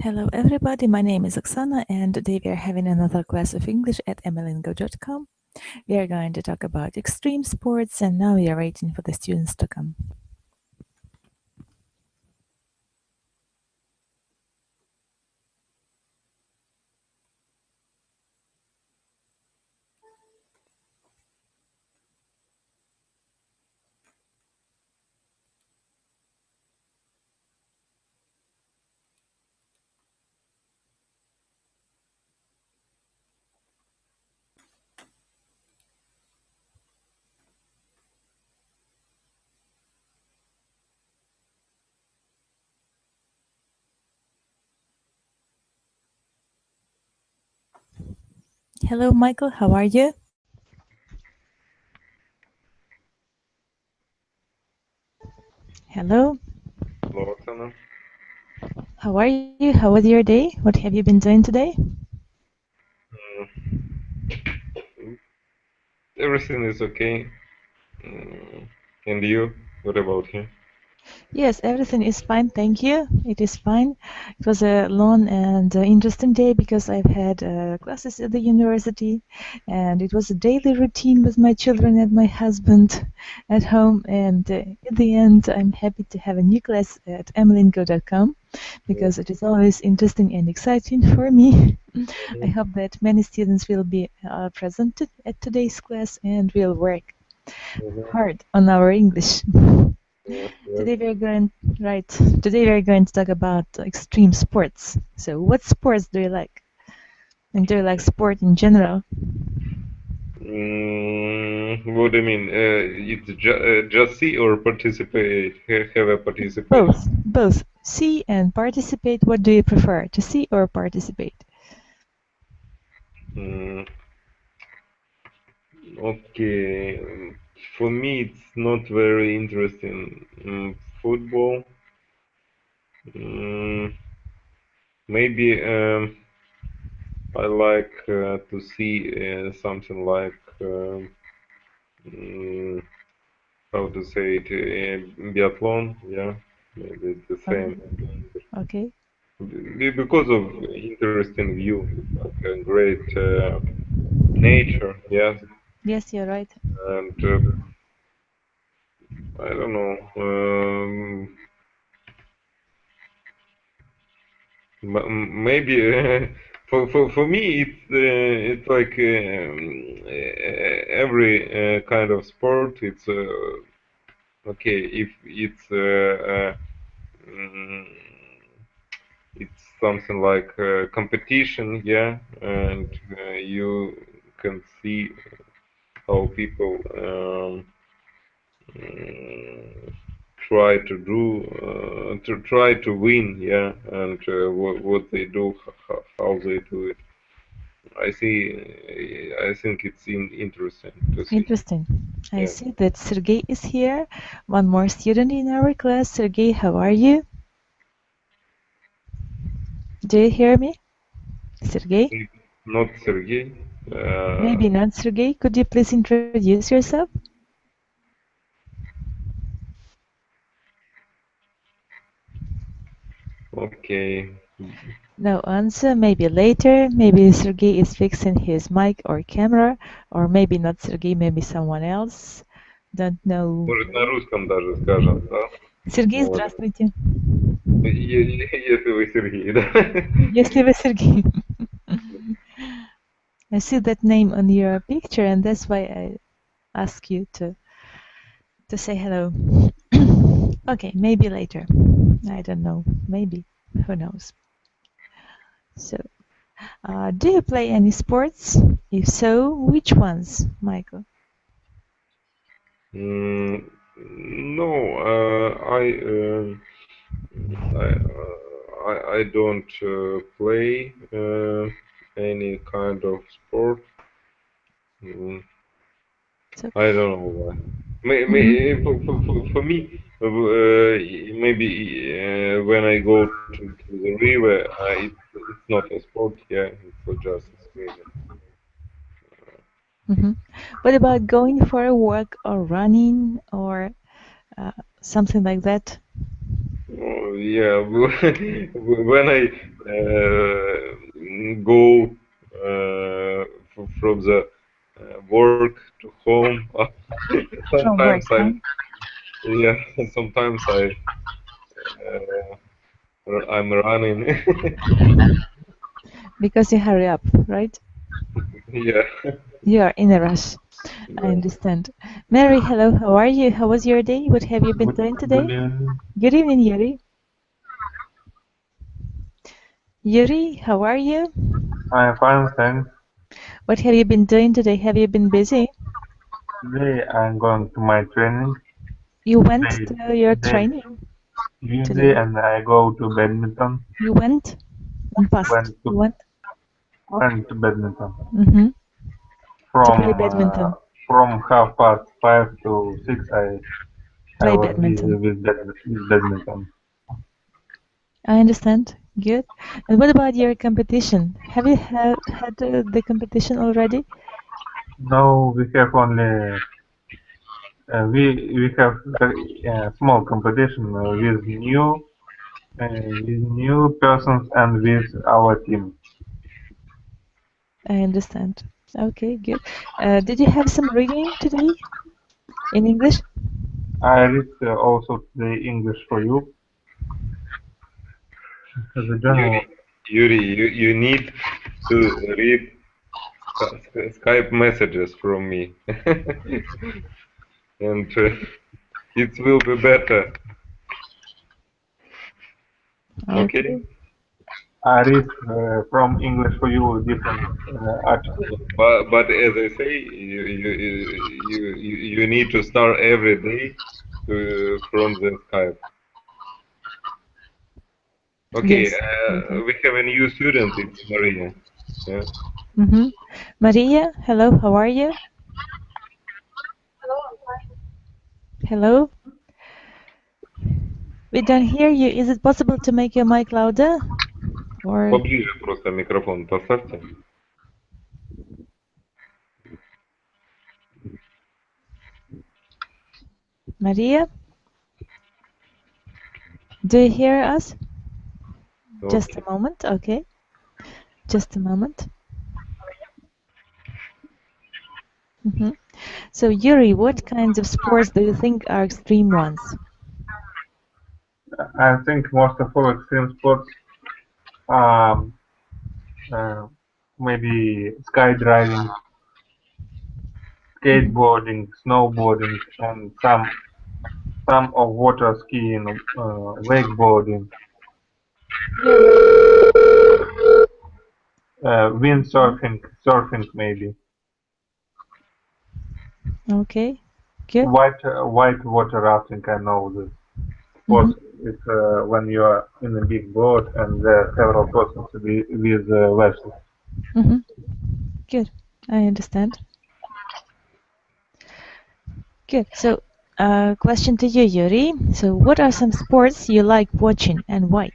Hello everybody, my name is Oksana and today we are having another class of English at amilingo.com. We are going to talk about extreme sports and now we are waiting for the students to come. Hello Michael, how are you? Hello. Hello, Oksana. How are you? How was your day? What have you been doing today? Everything is okay. And you? What about you? Yes, everything is fine, thank you. It is fine. It was a long and interesting day because I've had classes at the university and it was a daily routine with my children and my husband at home. And in the end, I'm happy to have a new class at amilingo.com because it is always interesting and exciting for me. I hope that many students will be present at today's class and will work hard on our English. Today we're going Today we're going to talk about extreme sports. So, what sports do you like? And do you like sport in general? What do you mean? It's just see or participate? Have a participation? Both. See and participate. What do you prefer, to see or participate? Mm, okay. For me, it's not very interesting. Football. Mm, maybe I like to see something like. Mm, how to say it, biathlon, yeah, maybe it's the Oh, same. okay. Because of interesting view, like a great nature, yes, Yes, you're right. and I don't know, maybe for me it's like every kind of sport. It's okay if it's mm, it's something like competition, yeah, and you can see how people mm, try to do to try to win, yeah, and what they do, how they do it. I think it's interesting to see. Interesting. I Yeah. see that Sergey is here. One more student in our class. Sergey, how are you? Do you hear me? Sergey? Not Sergey. Maybe not Sergey. Could you please introduce yourself? Okay. No answer. Maybe later. Maybe Sergey is fixing his mic or camera, or maybe not Sergey, maybe someone else. Don't know. Может, на русском даже скажем, да? Сергей, Вот. здравствуйте. Если вы Сергей, да? Если вы Сергей. I see that name on your picture, and that's why I ask you to say hello. Okay, maybe later. I don't know. Maybe. Who knows? So, do you play any sports? If so, which ones, Michael? No, I don't play any kind of sport. Mm, So, I don't know why. mhm. For me, maybe when I go to the river, it's not a sport. Yeah, it's just swimming. Mhm. What about going for a walk or running or something like that? Oh, yeah, when I go from the work to home, From work, sometimes huh? yeah, sometimes I'm running. Because you hurry up, right? Yeah, You are in a rush. I yeah. understand. Mary, hello. How are you? How was your day? What have you been doing today? Good evening. Good evening, Yuri. Yuri, how are you? I'm fine, thanks. What have you been doing today? Have you been busy? Today I'm going to my training. You went They, to your they training usually, today. and I go to badminton. You went in past. Went You to went went to badminton hmm to play from badminton. from 5:30 to 6. I Play was busy badminton. with badminton. I understand. Good. And what about your competition? Have you had the competition already? Now we have only we have a small competition with new persons and with our team. I understand. Okay, good. Did you have some reading today in English? I read also the English for you. The Yuri, journal. you need to read Skype messages from me, and it will be better. Okay? Okay. I read from English for you different articles. But as I say, you need to start every day from the Skype. Okay, Yes. Okay. we have a new student. It's Maria. Yeah. Mm-hmm. Maria, hello. How are you? Hello. We don't hear you. Is it possible to make your mic louder? Or Поближе просто микрофон поставьте. Maria, do you hear us? Just a Okay. moment. Okay. Just a moment. Mm-hmm. So Yuri, what kinds of sports do you think are extreme ones? I think most of all extreme sports, um, uh, maybe skydiving, Mm-hmm. skateboarding, snowboarding, and some of water skiing, wakeboarding, windsurfing, maybe Okay. Good. white water rafting. I know this Mm-hmm. sport. It's when you are in a big boat and there are several persons with vessels. Mm-hmm. Good. I understand. Good. So, question to you, Yuri. So, what are some sports you like watching and why?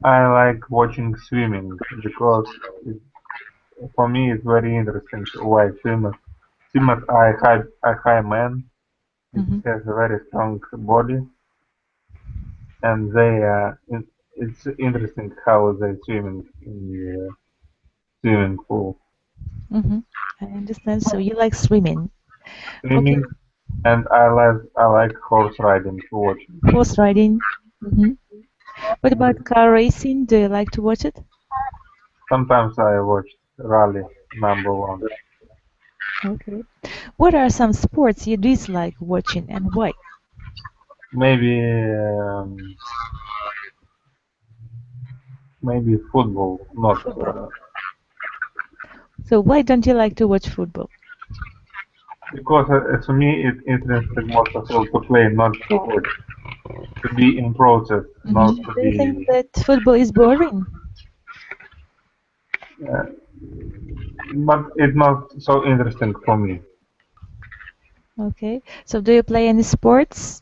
I like watching swimming because for me it's very interesting why swimmers are high men. It Mm-hmm. has a very strong body and it's interesting how they swimming in the swimming pool. Mm-hmm. I understand. So, you like swimming. Okay. Swimming and I like horse riding to watch. Horse riding. Mm-hmm. What about car racing? Do you like to watch it? Sometimes I watch rally #1. Okay. What are some sports you dislike watching and why? Maybe maybe football, not Football. So, why don't you like to watch football? because to me it's interesting most of all to play, not to watch, to be in process, Mm-hmm. not to Do you think be. that football is boring? Uh, but it's not so interesting for me. Okay. So, do you play any sports?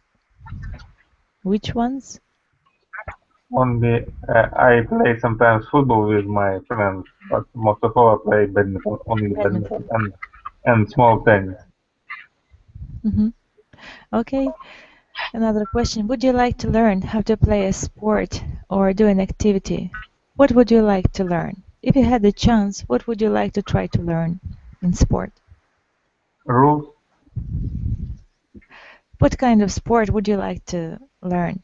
Which ones? Only I play sometimes football with my friends, but most of all I play badminton, only badminton Badminton. and small tennis. Mm-hmm. Okay. Another question. Would you like to learn how to play a sport or do an activity? What would you like to learn? If you had the chance, what would you like to try to learn in sport? Rules. What kind of sport would you like to learn?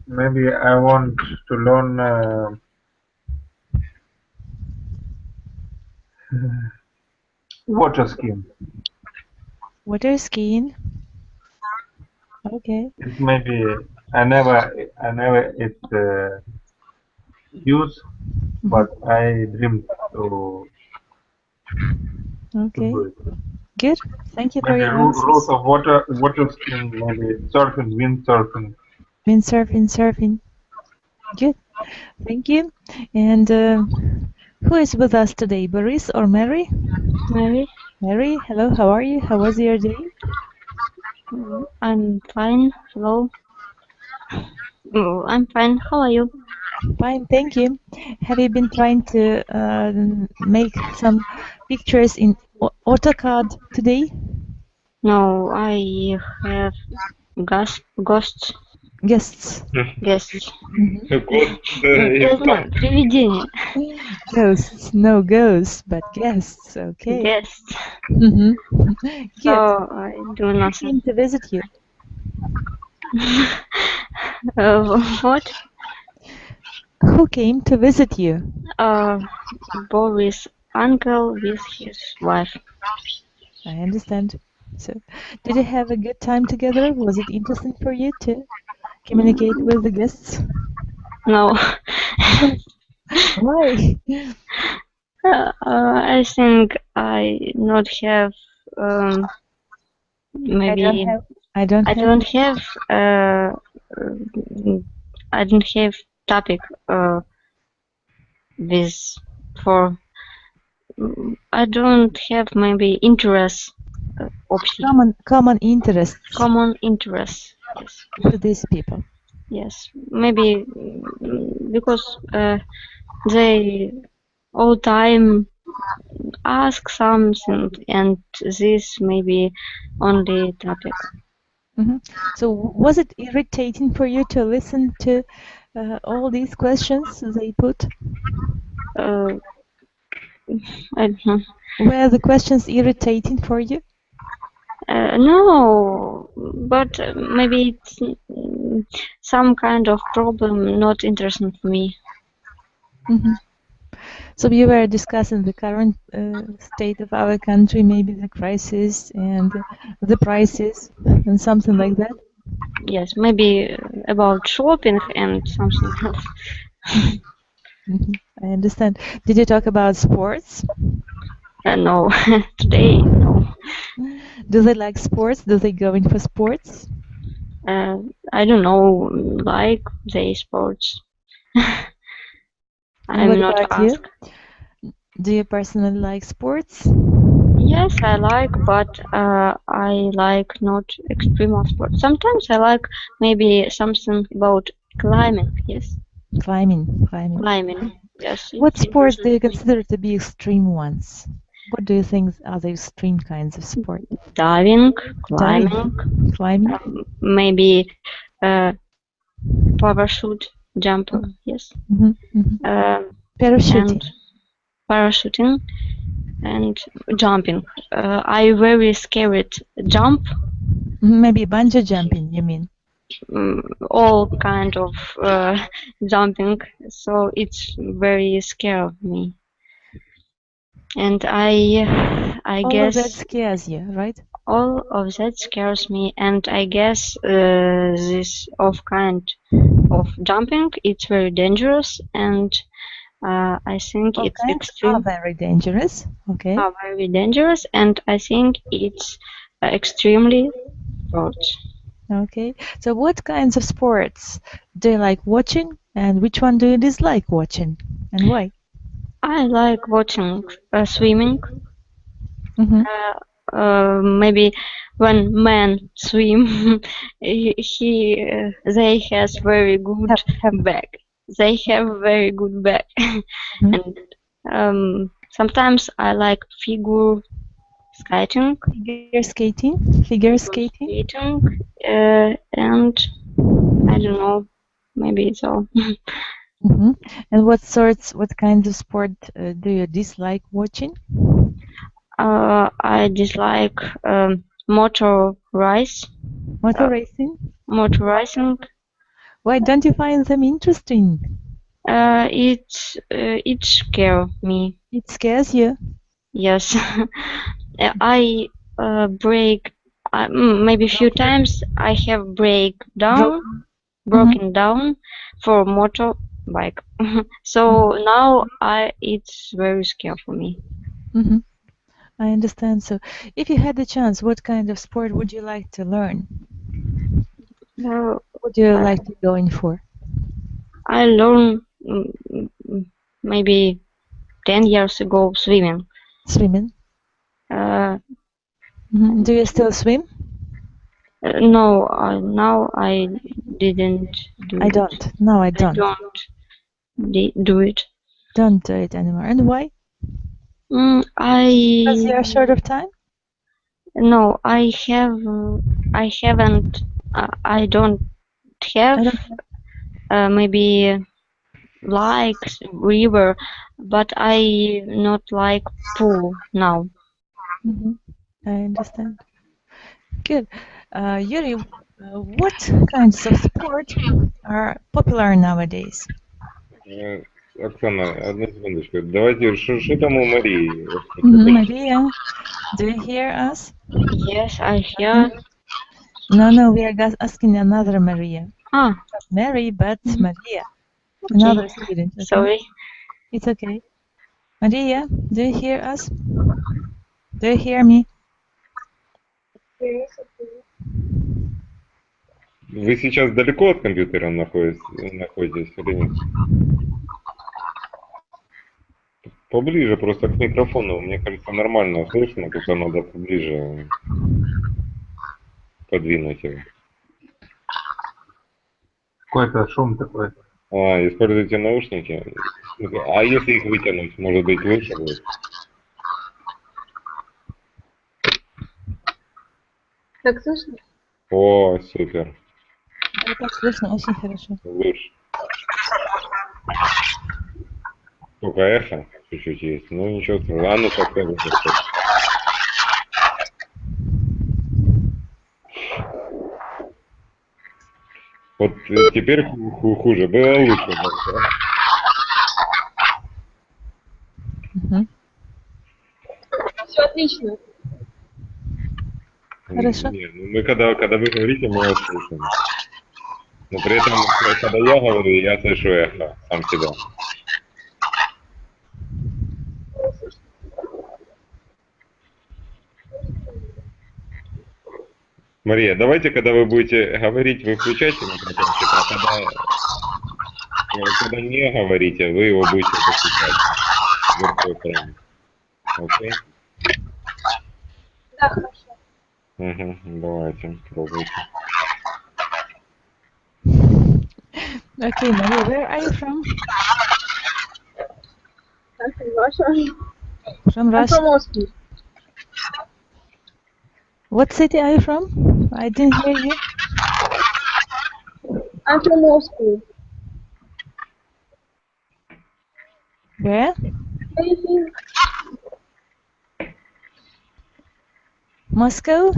Maybe I want to learn water skiing. Water skiing? Okay. It maybe I never it use, but I dream to Okay. do it. Good. Thank you for Maybe your rules answers. of water skiing, maybe surfing, windsurfing. Surfing. Good. Thank you. And who is with us today, Boris or Mary? Mary, Mary, hello. How are you? How was your day? I'm fine. Hello. I'm fine. How are you? Fine, thank you. Have you been trying to make some pictures in AutoCAD today? No, I have ghosts. Guests. Guests. Mhm. Я знаю, привидения. Ghosts, no ghosts, but guests. Okay. Guests. Mhm. So Good. I do Who nothing. came to visit you? What? Who came to visit you? Boris' uncle with his wife. I understand. So, did you have a good time together? Was it interesting for you to communicate with the guests? No. Why? I think I not have maybe I don't I have. don't have I don't have topic with for I don't have maybe interest общий. Common interests Common interest. Yes. with these people. Yes. Maybe because they all time ask something and this maybe only topic. Mhm. So was it irritating for you to listen to all these questions they put? I don't know. Were the questions irritating for you? No, but maybe it's some kind of problem not interesting for me. Mhm. So we were discussing the current state of our country, maybe the crisis and the prices and something like that. Yes, maybe about shopping and something else. Mhm. I understand. Did you talk about sports? No, today no. Do they like sports? Do they go in for sports? I don't know, like they sports. And I'm what not about you? asked. Do you personally like sports? Yes, I like, but I like not extreme sports. Sometimes I like maybe something about climbing. Yes, Climbing. climbing. Yes, What it's sports do interesting you for me. consider to be extreme ones? What do you think are the extreme kinds of sport? Diving, climbing, Climbing? maybe parachute jumper. Yes, Parachuting. and parachuting and jumping. I very scared jump. Maybe bungee jumping, you mean? All kind of jumping, so it's very scare me. And I All of that guess scares you, right? all of that scares me, and I guess this of kind of jumping it's very dangerous, and I think All it's kinds extreme. are very dangerous. Okay. Are very dangerous, and I think it's extremely sports. Okay. So what kinds of sports do you like watching, and which one do you dislike watching, and why? I like watching swimming. Mhm. Maybe when men swim, they has very good back. They have very good back, and sometimes I like figure skating, figure skating, and I don't know, maybe it's all. And what kinds of sport do you dislike watching? I dislike motor race. Motor racing? Motor racing. Why don't you find them interesting? It scares me. It scares you? Yes. I break maybe a few times. I have broken down for motorbike. So now it's very scary for me. I understand. So, if you had the chance, what kind of sport would you like to learn? What would you like to go in for? I learned maybe 10 years ago swimming. Swimming? Do you still swim? No, now I didn't do I it. don't. No, I don't. Do it. Don't do it anymore. And why? Because you are short of time? No, I haven't. I don't have maybe like river, but I not like pool now. I understand. Good. Yuri, what kinds of sport are popular nowadays? Оксана, одну секундочку. Давайте, что там у Марии? Maria, do you hear us? Yes, I hear. No, we are asking another Maria. Not Mary, but Maria. Another student. Okay? Sorry. It's okay. Maria, do you hear us? Do you hear me? Вы сейчас далеко от компьютера находитесь или нет? Поближе просто к микрофону. Мне кажется, нормально слышно, только надо поближе подвинуть его. Какой-то шум такой. Используйте наушники. А если их вытянуть, может быть, лучше будет? Так слышно? О, супер. Да, так слышно, очень хорошо. Лучше. Только эхо чуть-чуть есть. Ну ничего страшного. А ну покажи. Вот теперь хуже. Было лучше. Все отлично. Хорошо. Нет, мы когда вы говорите, мы вас слышим. Но при этом, когда я говорю, я слышу эхо сам себя. Мария, давайте, когда вы будете говорить, вы включайте микрофончик, а когда не говорите, вы его будете выключать. Окей? Да, хорошо. Угу, давайте, пробуйте. Okay, Maria, where are you from? I'm from Russia. From I'm Russia. from Moscow. What city are you from? I didn't hear you. I'm from Moscow. Where? Anything? Moscow?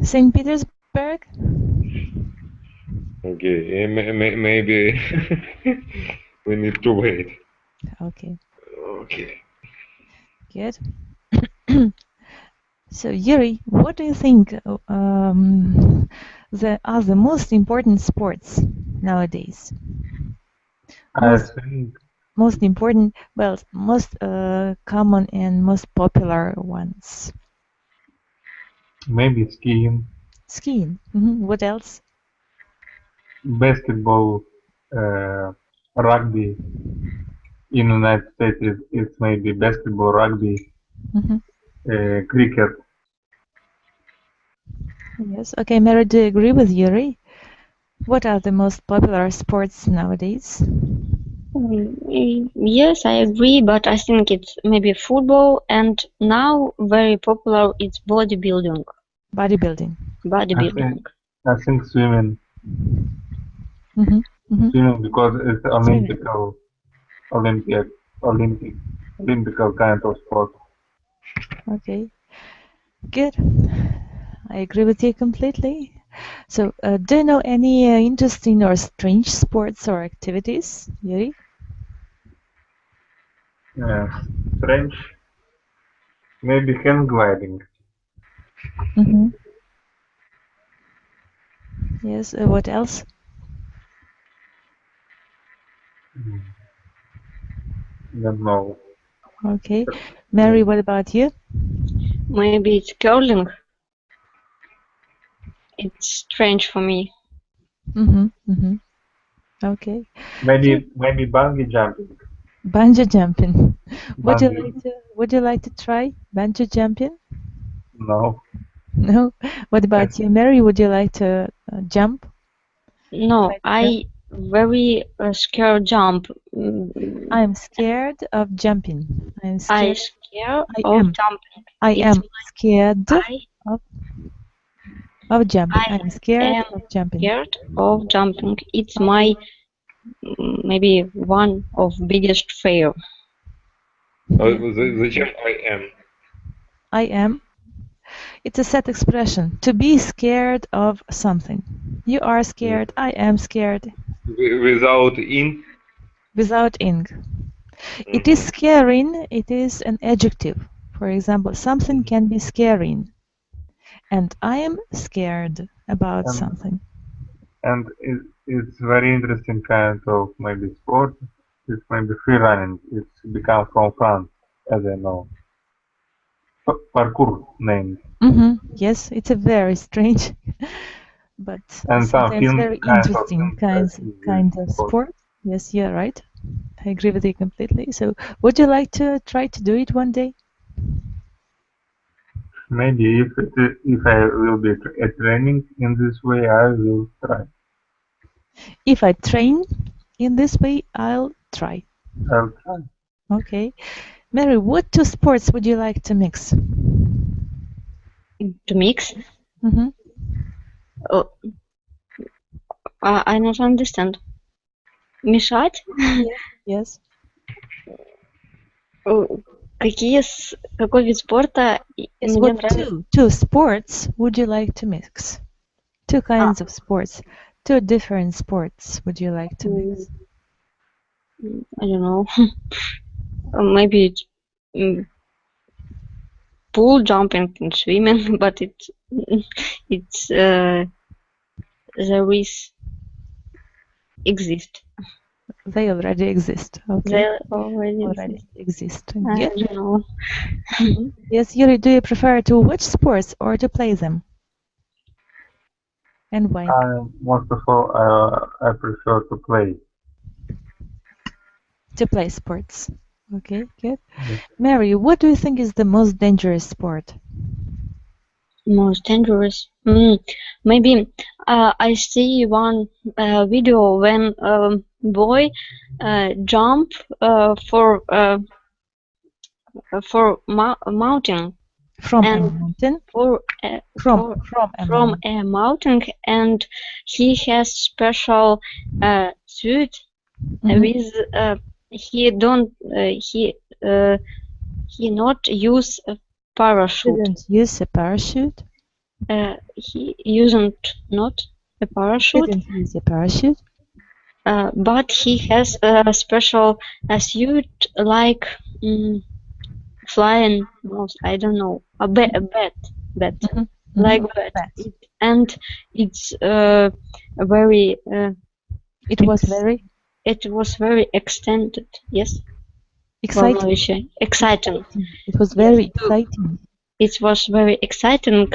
St. Petersburg? Okay, maybe we need to wait. Okay. Okay. Good. So, Yuri, what do you think are the most important sports nowadays? I think Most important, well, most common and most popular ones. maybe skiing, Skiing. What else? basketball, rugby. In the United States, it's maybe basketball, rugby, cricket. Yes. Okay, Mary, do you agree with Yuri? What are the most popular sports nowadays? Yes, I agree, but I think it's maybe football, and now very popular it's bodybuilding. Bodybuilding. Bodybuilding. I think swimming. Mm-hmm. Mm-hmm. Swimming because it's Swimming. Olympical kind of sport. Okay. Good. I agree with you completely. So, do you know any interesting or strange sports or activities, Yuri? French. Maybe hang gliding. Mm-hmm. Yes. What else? Don't know. Okay. Mary, what about you? Maybe it's curling. It's strange for me. Mm-hmm. Mm-hmm. Okay. Maybe bungee jumping. Bungee jumping. Would you Bungee. like to? Would you like to try bungee jumping? No. No. What about you, Mary? Would you like to jump? No, Try to I very scared jump. I'm scared of jumping. I'm I scared. scared I of am. jumping. I It's am scared of jumping. I I'm scared am of jumping. scared of jumping. It's my maybe one of biggest fear. Зачем I am? I am. It's a set expression. To be scared of something. You are scared. I am scared. Without in? Without ing. It is scaring. It is an adjective. For example, something can be scaring. And I am scared about something. And it's very interesting kind of maybe sport. It's maybe free running. It's become from France, as I know. Parkour named. Mm-hmm. Yes, it's a very strange, but And sometimes very interesting kind of sport. sport. Yes, you're right. I agree with you completely. So, would you like to try to do it one day? Maybe if I will be training in this way, I will try. If I train in this way, I'll try. I'll try. Okay. Mary, what two sports would you like to mix? To mix? Mm-hmm. Oh, I don't understand. Мешать? Yes. Какой вид спорта Yes, мне what нравится? two sports would you like to mix? Two kinds of sports. Two different sports would you like to mix? I don't know. Maybe pool jumping and swimming, but it's there is exist. They already exist. Okay. They already exist. I Yeah. don't know. Yes, Yuri, do you prefer to watch sports or to play them? And why? Most of all, I prefer to play. To play sports. Okay, good. Mary, what do you think is the most dangerous sport? Most dangerous? Maybe I see one video when boy jump for mountain. From a mountain? From a mountain, and he has special suit with he not use a parachute. Didn't use a parachute? He used not a parachute. Didn't use a parachute. But he has a special suit like flying mouse. I don't know, a bat, like bat. And it's very. It was very. It was very extended. Yes. Exciting. Exciting. It was very exciting. It was very exciting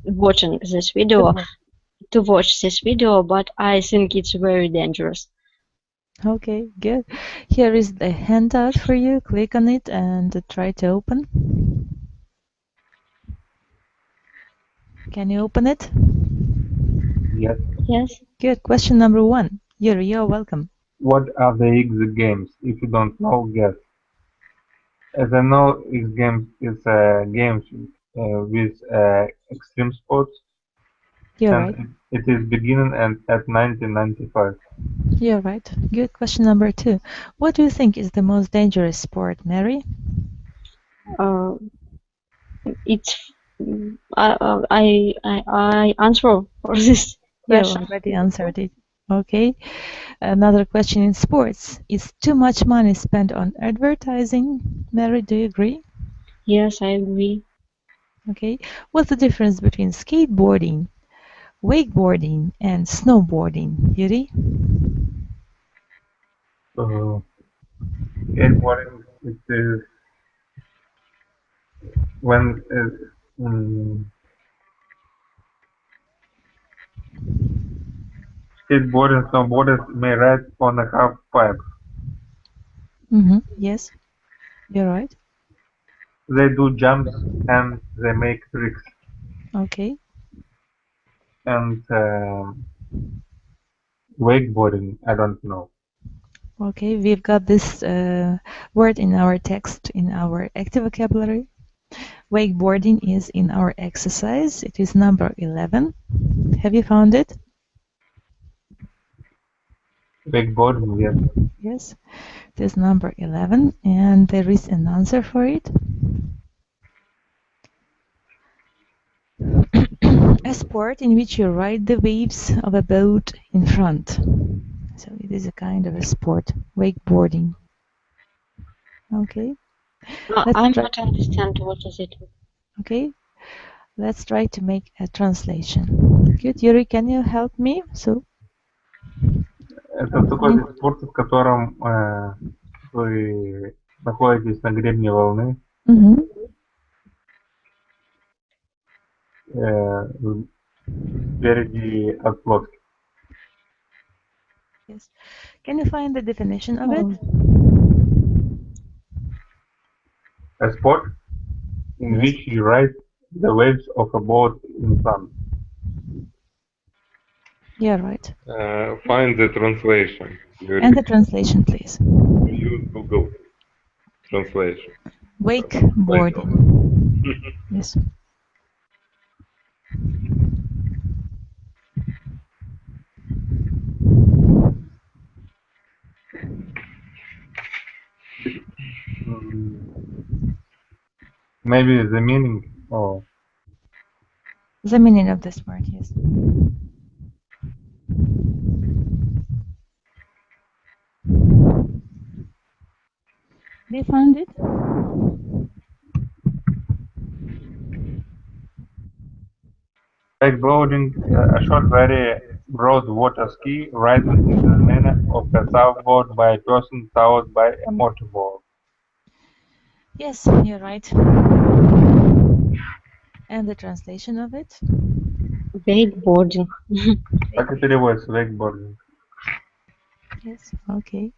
watching this video. To watch this video, but I think it's very dangerous. Okay, good. Here is the handout for you. Click on it and try to open. Can you open it? Yes. Yes. Good. Question number 1. Yuri, you're welcome. What are the X Games? If you don't know, guess. As I know, X Games is games with extreme sports, You're and right. it is beginning and at 1995. You're right. Good. Question number 2. What do you think is the most dangerous sport, Mary? It's I answer for this You question. already answered it. Okay. Another question in sports. Is too much money spent on advertising? Mary, do you agree? Yes, I agree. Okay. What's the difference between skateboarding, wakeboarding, and snowboarding, Yuri? Skateboarding, it is when skateboarders, snowboarders may ride on a half pipe. Yes, you're right. They do jumps and they make tricks. Okay. And wakeboarding, I don't know. Okay, we've got this word in our text, in our active vocabulary. Wakeboarding is in our exercise. It is number 11. Have you found it? Wakeboarding, yes. Yes, it is number 11, and there is an answer for it. A sport in which you ride the waves of a boat in front. So it is a kind of a sport, wakeboarding. Okay. I'm not understand what is it. Okay. Let's try to make a translation. Good. Yuri, can you help me? So. Это такой вид спорта, в котором вы находитесь на гребне волны. Спереди от лодки. Yes. Can you find the definition of it? A sport in which you ride the waves of a boat in front. Yeah, right. Find the translation. And the translation, please. Use Google translation. Wakeboarding. Yes. Maybe the meaning or the meaning of this word, yes. They found it? Wakeboarding, a short, very broad water ski ridden in the manner of a surfboard by a person towed by a motorboat. Yes, you're right. And the translation of it? Wakeboarding. Как это переводится, wakeboarding? Yes, okay.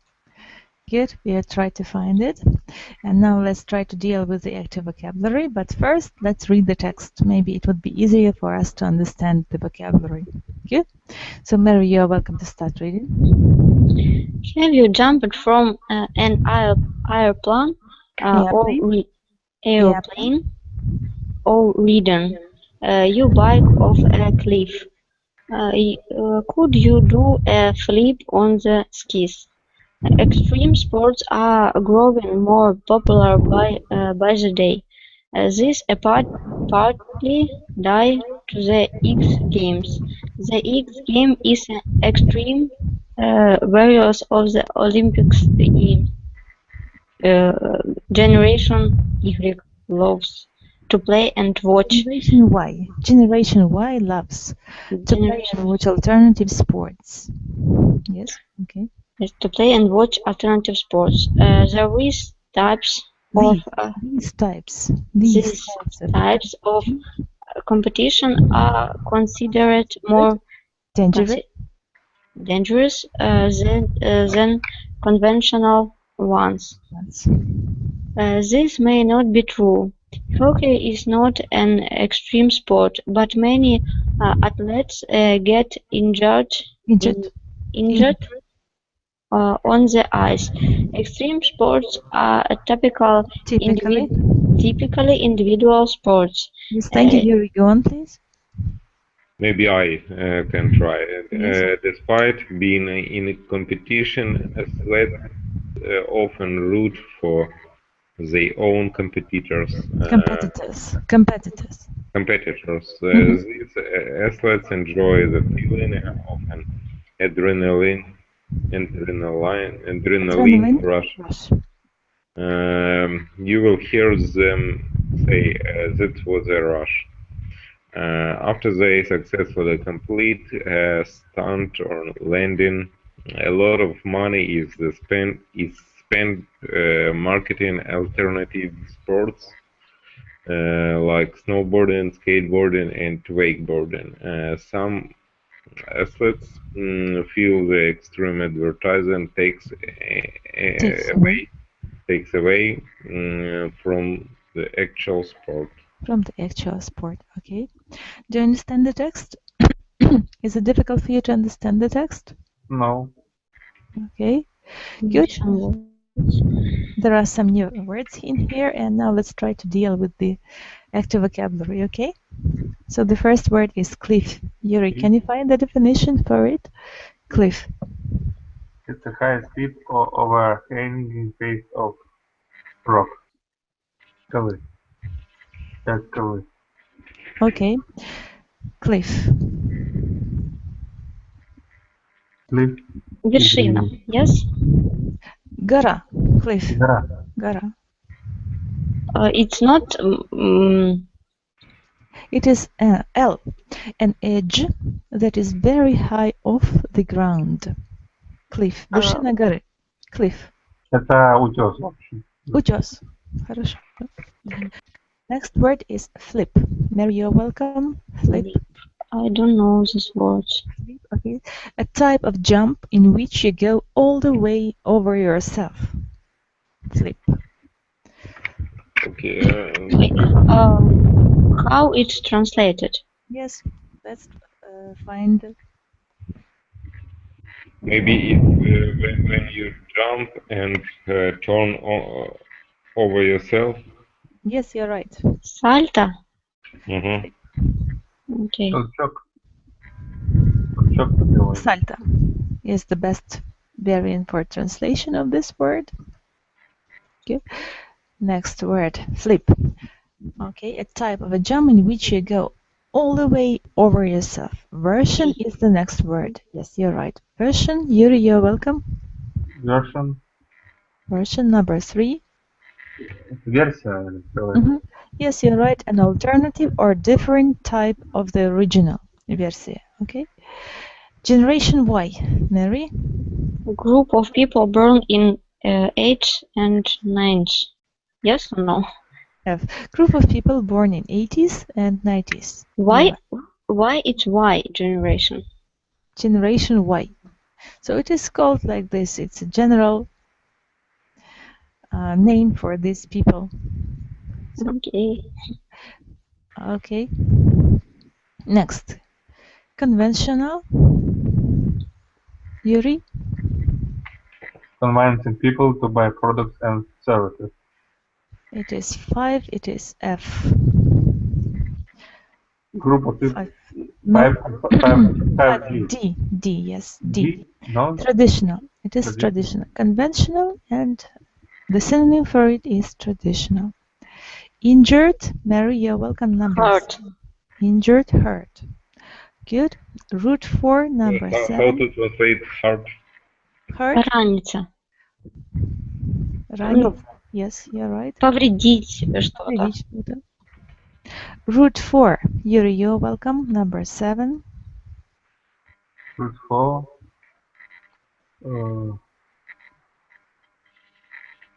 Good, we have tried to find it. And now let's try to deal with the active vocabulary. But first, let's read the text. Maybe it would be easier for us to understand the vocabulary. Good? So, Mary, you're welcome to start reading. Have you jumped from an airplane or ridden your bike off a cliff? Could you do a flip on the skis? Extreme sports are growing more popular by the day. This partly due to the X Games. The X Game is an extreme variant of the Olympics Games. Generation Y loves to play and watch. Generation Y loves to play and watch alternative sports. Yes, okay. Yes, to play and watch alternative sports. These types of competition are considered more dangerous than conventional ones. This may not be true. Hockey is not an extreme sport, but many athletes get injured on the ice. Extreme sports are a Typically. typically individual sports. Yes, thank you, Yuri. Go on, please. Maybe I can try. Yes. Despite being in a competition, athletes often root for their own competitors. Competitors. These athletes enjoy the feeling of an adrenaline rush. You will hear them say that was a rush. After they successfully complete a stunt or landing, a lot of money is spent marketing alternative sports like snowboarding, skateboarding, and wakeboarding. Some athletes feel the extreme advertising takes away from the actual sport. Okay. Do you understand the text? Is it difficult for you to understand the text? No. Okay. Good. There are some new words in here, and now let's try to deal with the active vocabulary, okay? So the first word is cliff. Yuri, can you find the definition for it? Cliff. It's a high steep or overhanging face of rock. Скалы. Как скалы. Okay. Cliff. Cliff. Вершина, yes? Гора. Cliff. Гора. It's not It is L, an edge that is very high off the ground. Cliff. Вершина горы. Cliff. Это утес, в общем. Утес. Хорошо. Next word is flip. Mary, you're welcome. Flip. I don't know this word. Okay. A type of jump in which you go all the way over yourself. Flip. Okay. How it's translated? Yes, let's find. Maybe it's when you jump and turn over yourself. Yes, you're right. Salto? Mm-hmm. Okay. Salto is the best variant for translation of this word. Okay. Next word, flip. Okay, a type of a jump in which you go all the way over yourself. Version is the next word. Yes, you're right. Version. Yuri, you're welcome. Version number 3. Версия. Yes, you're right. An alternative or different type of the original версия. Okay. Generation Y. Mary? A group of people born in 8th and 9th. Yes or no? F. Group of people born in 80s and 90s. Why it's Y generation? Generation Y. So it is called like this. It's a general name for these people. So, okay. Okay. Next. Conventional. Yuri? Convincing people to buy products and services. It is 5. It is F. Group of people. 5 D. D. Yes. D. No? Traditional. It is traditional. Conventional, and the synonym for it is traditional. Injured. Mary, you're welcome. Numbers. Hurt. Injured, hurt. Good. Root for number 7. How to translate hurt? Hurt. Раниться. Ранить. Yes, you're right. Повредить что-то. Root 4. Yuri, you're welcome. Number 7. Root 4.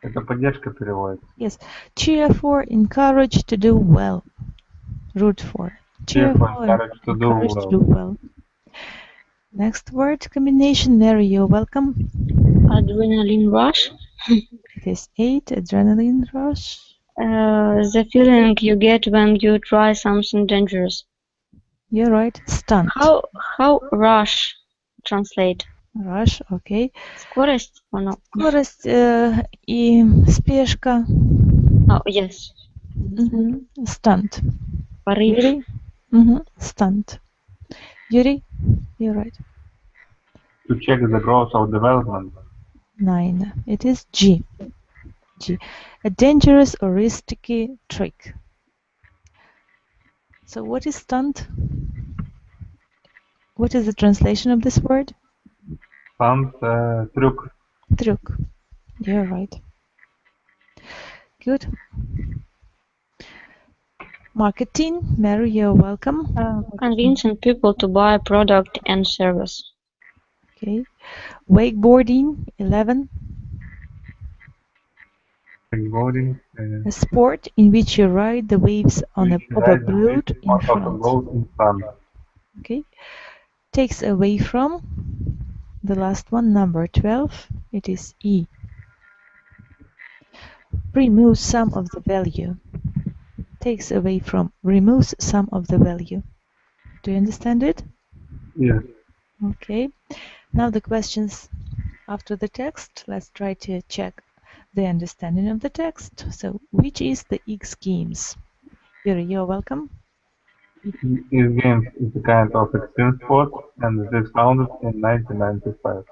Это поддержка переводится. Yes. Cheer for, encourage to do well. Root 4. Cheer for, encourage to do well. Next word combination. Mary, you're welcome. Adrenaline rush. It is 8. Adrenaline rush. The feeling you get when you try something dangerous. You're right. Stunt. How rush translate? Rush, okay. Скорость or no? Скорость и спешка. Oh, yes. Stunt. Порыв. Юрий? Stunt. Юрий, you're right. To check the growth of development. 9. It is G. G. A dangerous or risky trick. So what is stunt? What is the translation of this word? Stunt, трюк. Трюк. You're right. Good. Marketing. Mary, you're welcome. Convincing people to buy a product and service. Okay. Wakeboarding. 11. Wakeboarding. A sport in which you ride the waves on a boat in front. Okay. Takes away from. The last one, number 12. It is E. Removes some of the value. Takes away from. Removes some of the value. Do you understand it? Yes. Okay. Now the questions after the text. Let's try to check the understanding of the text. So, which is the X Games? Yuri, you're welcome. X Games is a kind of extreme sport and it is founded in 1995.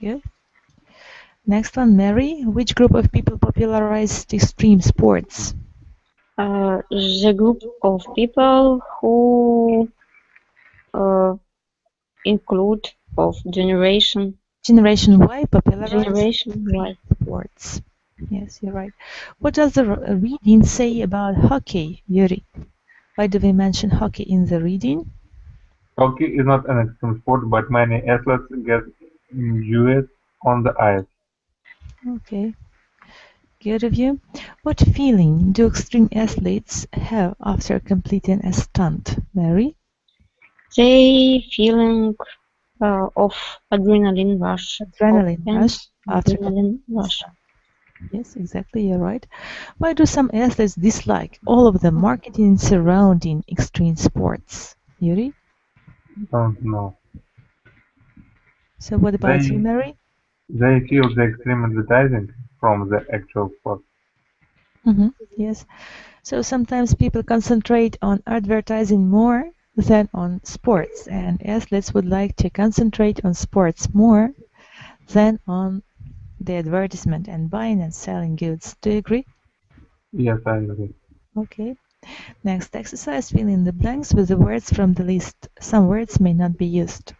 Good. Next one, Mary. Which group of people popularized extreme sports? The group of people who include of Generation Y popularized Generation Y sports. Yes, you're right. What does the reading say about hockey, Yuri? Why do we mention hockey in the reading? Hockey is not an extreme sport, but many athletes get injured on the ice. Okay. Good of you. What feeling do extreme athletes have after completing a stunt, Mary? They feeling of adrenaline rush. Adrenaline rush after adrenaline rush. Yes, exactly, you're right. Why do some athletes dislike all of the marketing surrounding extreme sports? Yuri? Don't know. So what about you, Mary? They feel the extreme advertising from the actual sport. Yes. So sometimes people concentrate on advertising more than on sports, and athletes would like to concentrate on sports more than on the advertisement and buying and selling goods. Do you agree? Yes, I agree. Okay. Next exercise, fill in the blanks with the words from the list. Some words may not be used.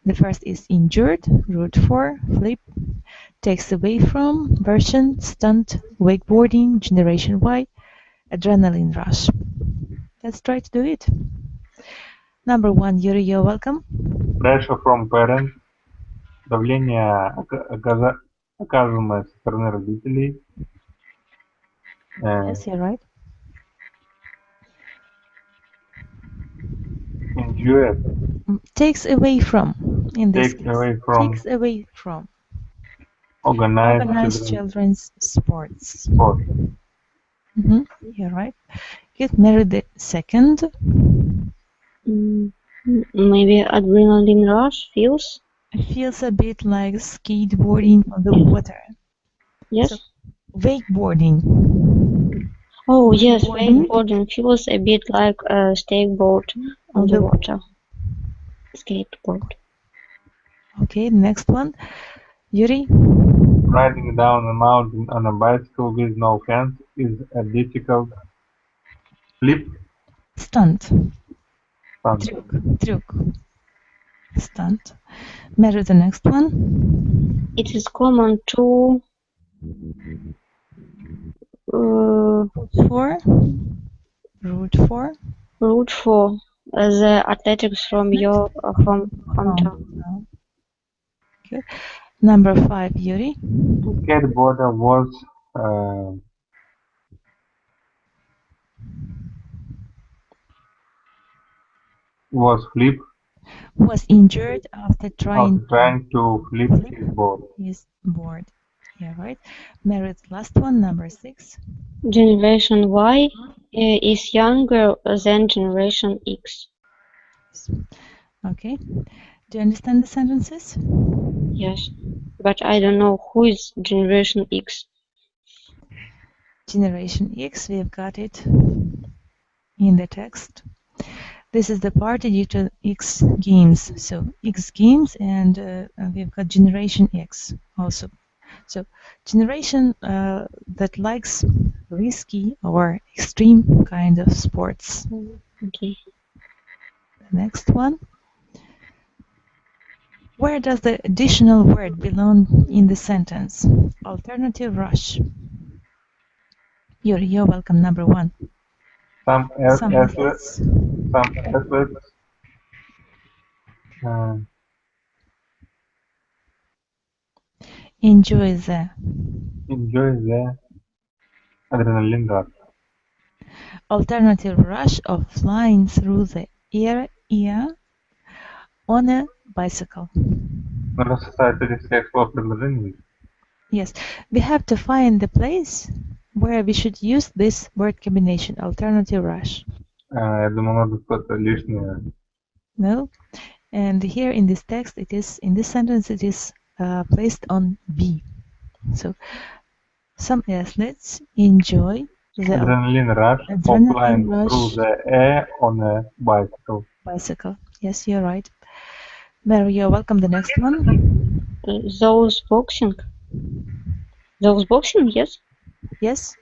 The first is injured, root for, flip, takes away from, version, stunt, wakeboarding, generation Y, adrenaline rush. Let's try to do it. Number 1, Yuri, you're welcome. Pressure from parents. Давление, оказываемое со стороны родителей. Yes, you're right. Injured. Takes away from. In this Takes case. away from. Takes away from. Organized children's sports. Sport. You're right. Get married the second. Maybe adrenaline rush feels. It feels a bit like skateboarding on the water. Yes. So, wakeboarding. Oh yes, wakeboarding feels a bit like a skateboard on the water. Skateboard. Okay, next one. Yuri? Riding down a mountain on a bicycle with no hands is a difficult flip. Stunt. Трюк. Stunt. Measure the next one. It is common to root for the athletics from your hometown. Good. Number 5, Yuri. Skateboarder was injured after trying to flip his board. Yeah, right. Merit last one, number 6. Generation Y is younger than Generation X. Okay. Do you understand the sentences? Yes, but I don't know who is Generation X. Generation X, we've got it in the text. This is the party due to X Games. So X Games, and we've got Generation X also. So generation that likes risky or extreme kind of sports. Okay. The next one. Where does the additional word belong in the sentence? Alternative rush. You're welcome, number one. Some Some athletes, enjoy the enjoy the adrenaline rush. alternative rush of flying through the air on a bicycle. Number society всех слов предложений. Yes, we have to find the place where we should use this word combination, alternative rush. Я думал, надо что-то лишнее. No? And here in this text, in this sentence, it is placed on B. So, some athletes enjoy the Adrenaline rush of flying through the air on a bicycle. Yes, you're right. Mary, you're welcome. The next one. Those boxing, yes? Yes.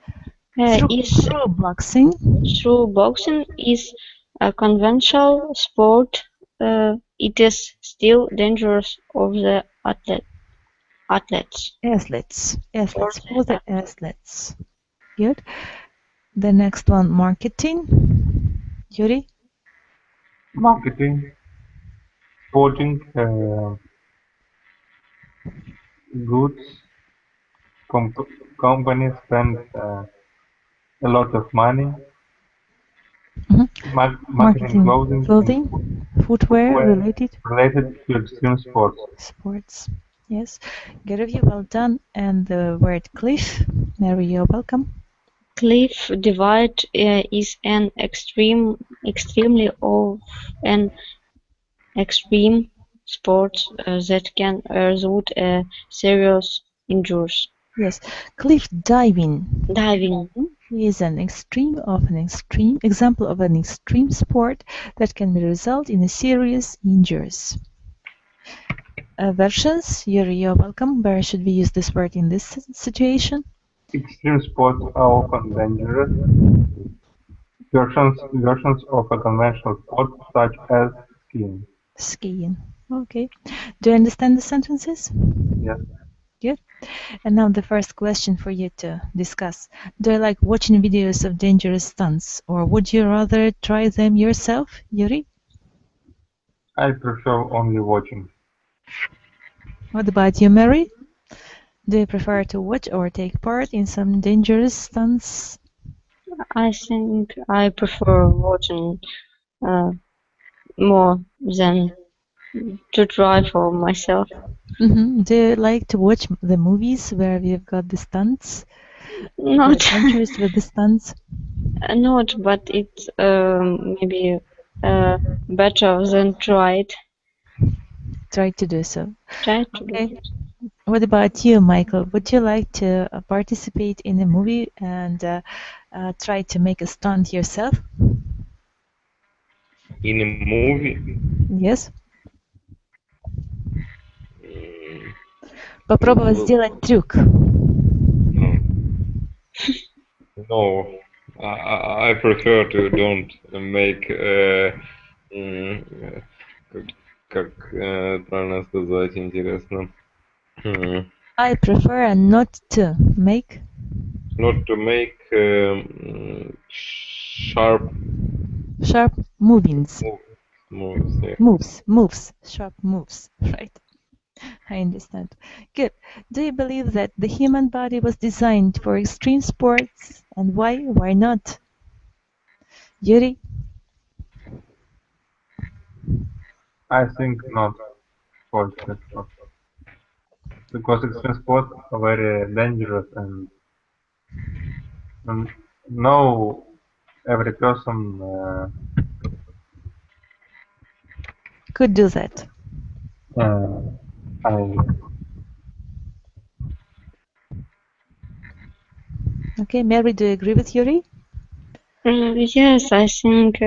Through boxing is a conventional sport. It is still dangerous for the athletes. For the athletes. Good. The next one, marketing. Yuri? Marketing, sporting goods. Companies spend a lot of money. Marketing clothing, footwear related to extreme sports. Yes. Good of you, well done. And the word cliff. Mary, you're welcome. Cliff divide is an extremely of an extreme sport that can result serious injuries. Yes, cliff diving. Diving is an extreme example of an extreme sport that can result in a serious injuries. Versions, you're welcome. Where should we use this word in this situation? Extreme sports are often dangerous. Versions of a conventional sport such as skiing. Skiing. Okay. Do you understand the sentences? Yes. Good. And now the first question for you to discuss. Do you like watching videos of dangerous stunts, or would you rather try them yourself, Yuri? I prefer only watching. What about you, Mary? Do you prefer to watch or take part in some dangerous stunts? I think I prefer watching more than to try for myself. Do you like to watch the movies where we've got the stunts? Not the adventures with the stunts? Not, but it's maybe better than try to do so. Try to do it. What about you, Michael? Would you like to participate in a movie and try to make a stunt yourself? In a movie? Yes. Попробовать сделать трюк. No, I prefer to don't make как правильно сказать, интересно. I prefer not to make sharp movings. Moves. Sharp moves, right? I understand. Good. Do you believe that the human body was designed for extreme sports, and why? Why not? Yuri? I think not for extreme sports. Because extreme sports are very dangerous and no every person could do that? I Okay, Mary, do you agree with Yuri? Yes, I think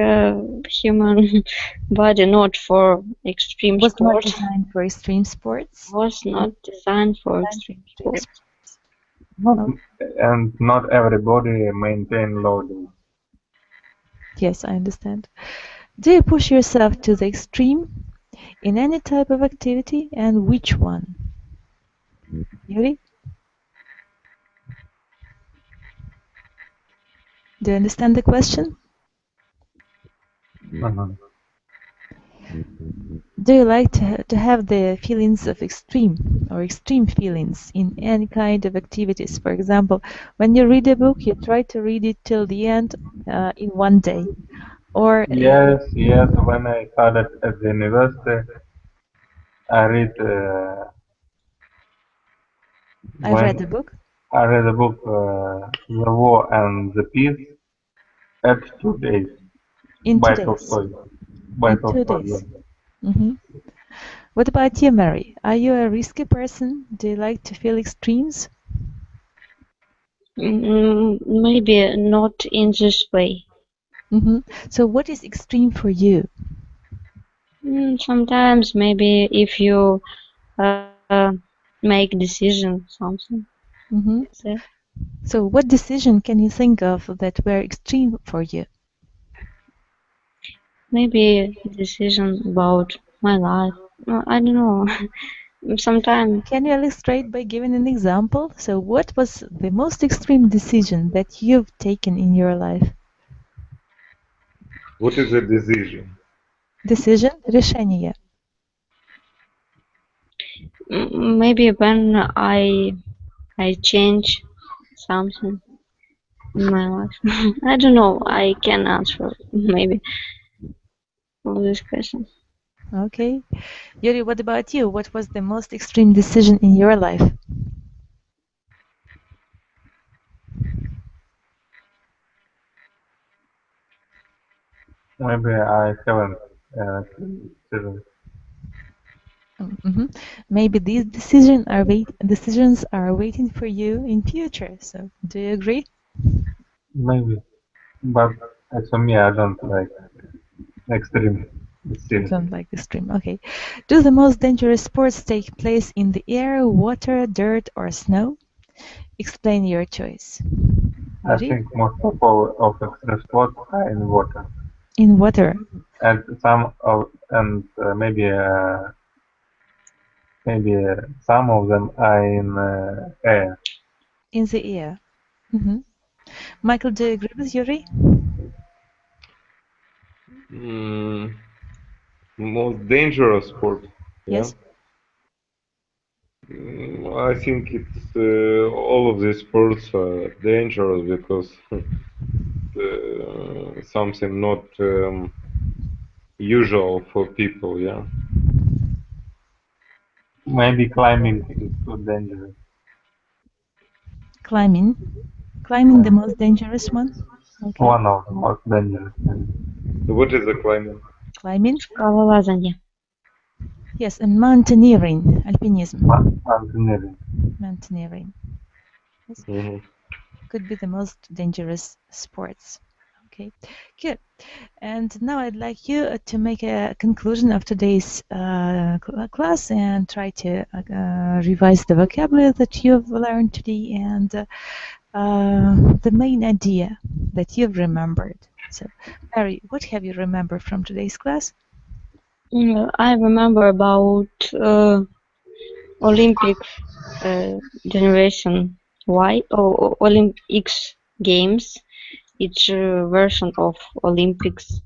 human body not for extreme Was not sport. designed for extreme sports. Was not designed for extreme sport. not everybody maintain loading. Yes, I understand. Do you push yourself to the extreme in any type of activity, and which one? Yuri? Do you understand the question? Do you like to have the feelings of extreme or extreme feelings in any kind of activities? For example, when you read a book, you try to read it till the end in one day. Or Yes. When I started at the university, I read. I read the book I read the book The War and the Peace at 2 days in by 2 days. Tolstoy. By In 2 Tolstoy, days. yeah. What about you, Mary? Are you a risky person? Do you like to feel extremes? Maybe not in this way. So what is extreme for you? Sometimes maybe if you make decision something. So what decision can you think of that were extreme for you? Maybe decision about my life. I don't know. Sometimes. Can you illustrate by giving an example? So what was the most extreme decision that you've taken in your life? What is a decision? Decision, решение. Maybe when I change something in my life. I don't know. I can answer maybe for this question. Okay. Yuri, what about you? What was the most extreme decision in your life? Maybe I haven't decision. Maybe these decisions are waiting for you in future. So, do you agree? Maybe, but as for me, I don't like extreme decisions. Don't like extreme. Okay. Do the most dangerous sports take place in the air, water, dirt, or snow? Explain your choice. I think most of extreme sports are in water. In water. And maybe some of them are in air. In the air. Michael, do you agree with Yuri? Most dangerous sport. Yes. I think it's all of these sports are dangerous because something not usual for people. Yeah. Maybe climbing is too dangerous. Climbing the most dangerous one. Okay. One of the most dangerous. What is the climbing? Climbing. Скалолазание. Yes, and mountaineering, alpinism. Mountaineering. Yes. Could be the most dangerous sports. Okay, good. And now I'd like you to make a conclusion of today's class and try to revise the vocabulary that you've learned today and the main idea that you've remembered. So, Mary, what have you remembered from today's class? I remember about Olympic generation Y or Olympics games. Each version of Olympics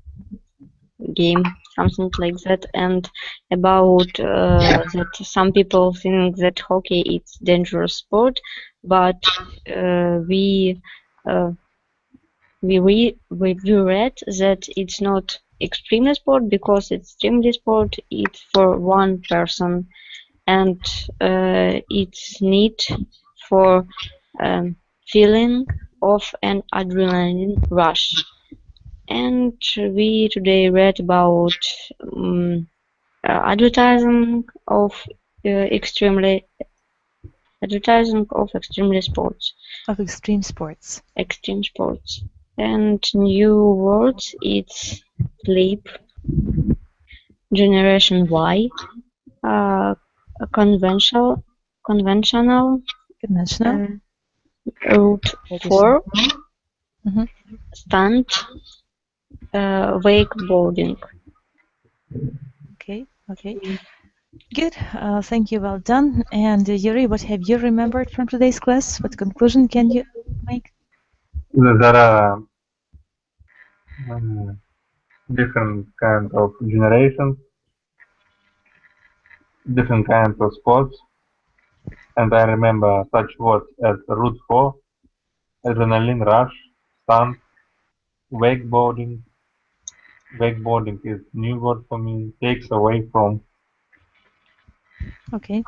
game, something like that, and about that some people think that hockey is dangerous sport, but we read that it's not extreme sport because extreme sport it's for one person and it's need for feeling of an adrenaline rush. And we today read about advertising of extremely sports. Of extreme sports. Extreme sports. And new words, it's sleep, generation Y, conventional, route 4, stunt, wakeboarding. Okay, okay. Good, thank you, well done. And Yuri, what have you remembered from today's class? What conclusion can you make? There are different kinds of generations, different kinds of sports, and I remember such words as route 4, adrenaline rush, stunt, wakeboarding. Wakeboarding is new word for me, takes away from. Okay.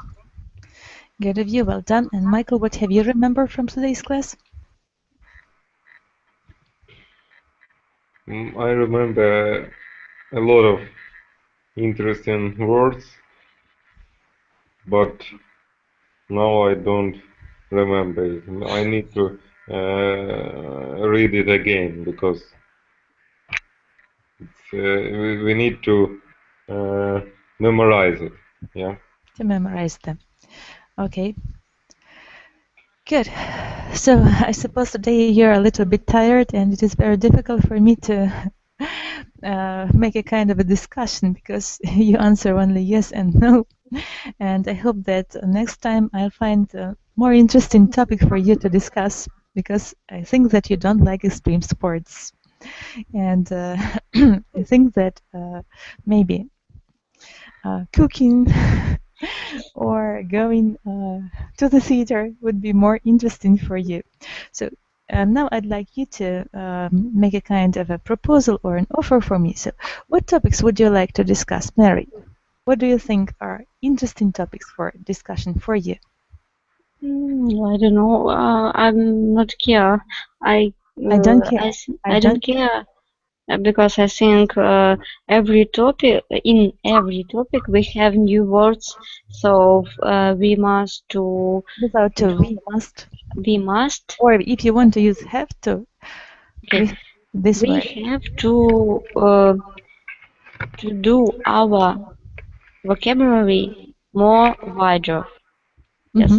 Good of you, well done. And Michael, what have you remembered from today's class? I remember a lot of interesting words, but now I don't remember it. I need to read it again because it's, we need to memorize it. Yeah. To memorize them. Okay. Good. So I suppose today you're a little bit tired, and it is very difficult for me to make a kind of a discussion because you answer only yes and no. And I hope that next time I'll find a more interesting topic for you to discuss, because I think that you don't like extreme sports. And I think that maybe cooking or going to the theater would be more interesting for you. So now I'd like you to make a kind of a proposal or an offer for me. So what topics would you like to discuss, Mary? What do you think are interesting topics for discussion for you? I don't know. I'm not care. I don't care. I don't care because I think every topic we have new words, so we must to. Without to, we must. We must. Or if you want to use have to. Okay. This we word. have to do our vocabulary more wider. Yes.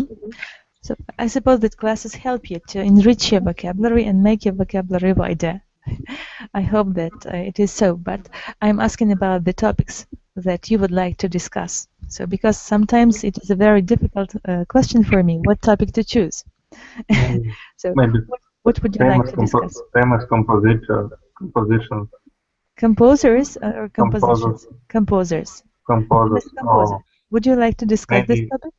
So I suppose that classes help you to enrich your vocabulary and make your vocabulary wider. I hope that it is so, but I'm asking about the topics that you would like to discuss. So because sometimes it is a very difficult question for me, what topic to choose. So maybe what would you like to discuss? Famous compositions. Composers or compositions? Composers. Composers. Oh. Would you like to discuss this topic?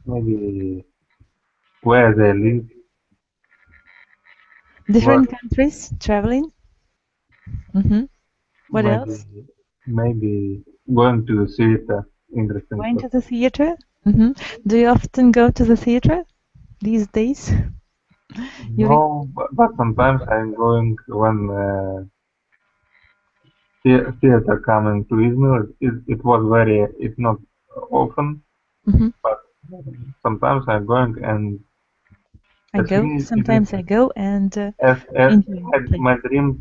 Maybe where they live. Different countries, traveling. What else? Maybe going to the theater. Interesting. Going to the theater? Do you often go to the theater these days? No, but sometimes I'm going when theater coming to Izmir. It's not often, but sometimes I'm going and sometimes I go and my dreams.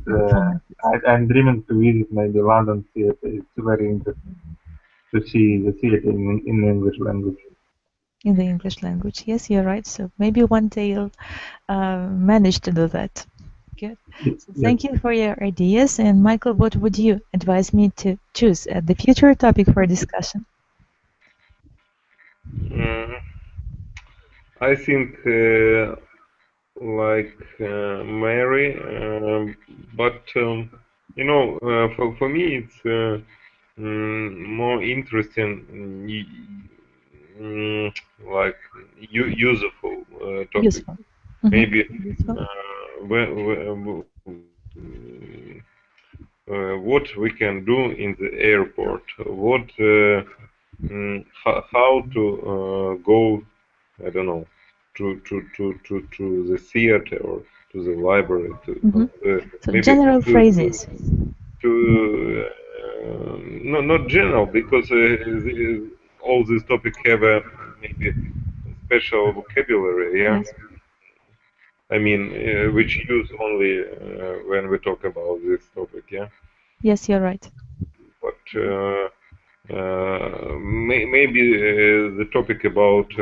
I'm dreaming to visit maybe London theater. It's very interesting to see the theater in the English language. In the English language, yes, you're right. So maybe one day you'll manage to do that. Good. So thank you for your ideas. And Michael, what would you advise me to choose as the future topic for discussion? I think like Mary, but you know, for me it's more interesting, like useful topic. Useful. Maybe what we can do in the airport, what how to go, I don't know, to the theater or to the library, so general phrases. To no, not general, because all these topics have a maybe special vocabulary, yeah. Yes. I mean, which use only when we talk about this topic, yeah. Yes, you're right. But maybe the topic about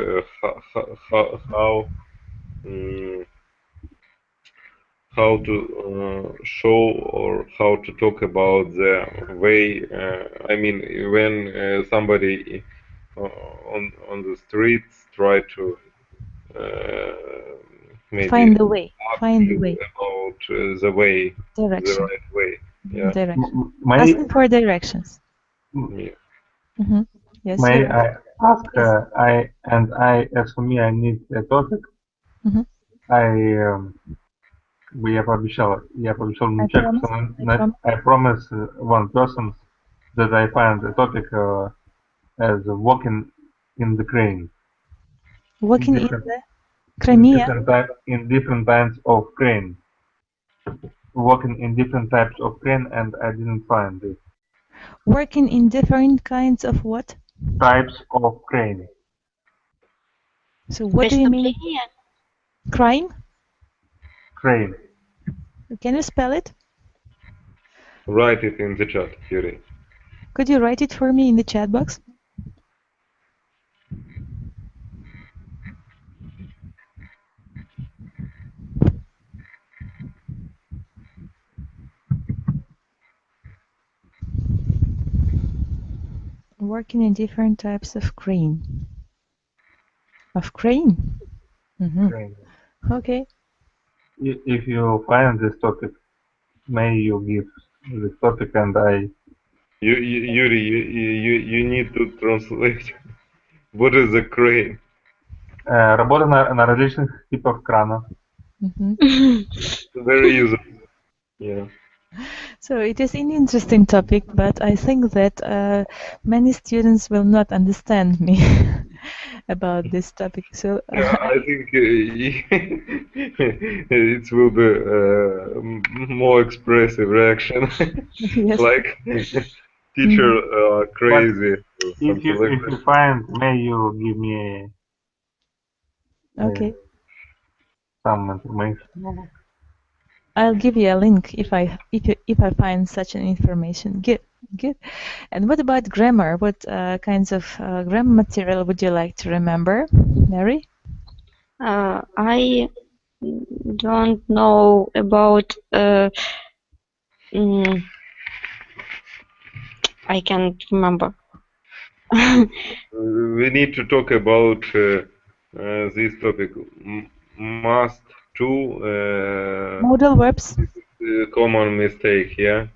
how to show or how to talk about the way. I mean, when somebody on the streets try to maybe Find the way. ask Find the you way. about the way, the Direction. right way. Yeah. Direction. May Asking for directions. Yeah. Mm-hmm. Yes, may you're right. I ask? Yes. As for me, I need a topic. Mhm. Я пообещал I человеку, promise. что I promise one person that I find a topic as walking in the crane. Walking in different, the Crimea. in different types of crane. Walking in different types of crane, and I didn't find it. Working in different kinds of what? Types of crane. So what do you mean? Преступление. Crime? Crane. Can you spell it? Write it in the chat, Yuri. Could you write it for me in the chat box? Working in different types of crane. Of crane? Mm-hmm. Crane. Okay. If you find this topic, may you give this topic and I... Yuri, you need to translate. What is a crane? Работа на различных типах кранов. Mm-hmm. Very useful. Yeah. So it is an interesting topic, but I think that many students will not understand me about this topic. So Yeah, I think it will be more expressive reaction, yes. like teacher crazy. Or If something you like that. find, may you give me Okay. some information. I'll give you a link if I find such an information. Good, good. And what about grammar? What kinds of grammar material would you like to remember, Mary? I don't know about. I can't remember. We need to talk about this topic. Must to Modal verbs, common mistake, yeah.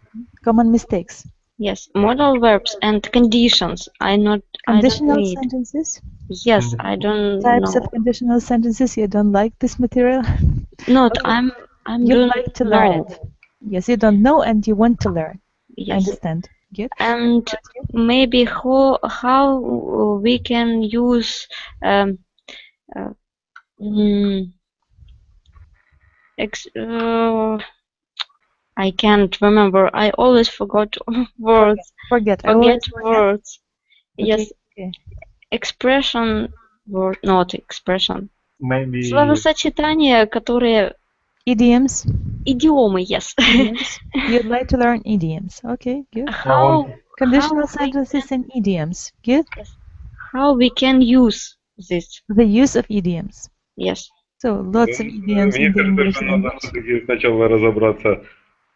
common mistakes. Yes, modal verbs and conditions. I don't Conditional need. sentences. Yes, I don't Types know. of conditional sentences. You don't like this material? Not. Okay. I'm You'd don't like to know. learn it. Yes, you don't know and you want to learn. I Yes. understand. Good. And maybe how we can use I can't remember. I always forgot words. Forget. I Forget always forget. words. Okay, Yes. okay. Expression word, not expression. Maybe Словосочетания, которые Idioms. идиомы, yes. Idioms. You'd like to learn idioms. Okay, good. How Conditional how we sentences and idioms. Good. how we can use this? The use of idioms. Yes. So lots of idioms Мне in the кажется, English что надо language. все-таки сначала разобраться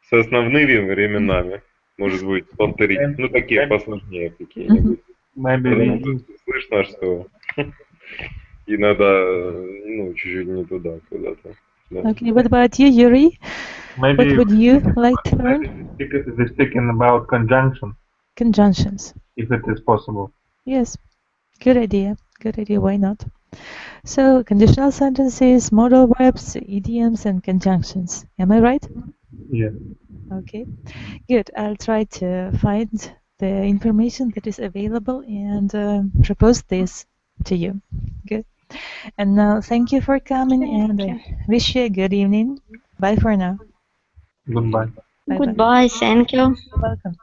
с основными временами. Может быть, повторить. Ну, такие посложнее какие-нибудь. Потому что слышно, что иногда, ну, чуть-чуть не туда, куда-то. Да. Okay, what about you, Yuri? What maybe would you like to learn? we're speaking about conjunction, Conjunctions. if it is possible. Yes, good idea. Good idea. Why not? So, conditional sentences, modal verbs, idioms, and conjunctions. Am I right? Yeah. Okay, good. I'll try to find the information that is available and propose this to you. Good. And now, thank you for coming, and I wish you a good evening. Bye for now. Goodbye. Bye-bye. Goodbye. Thank you. Welcome.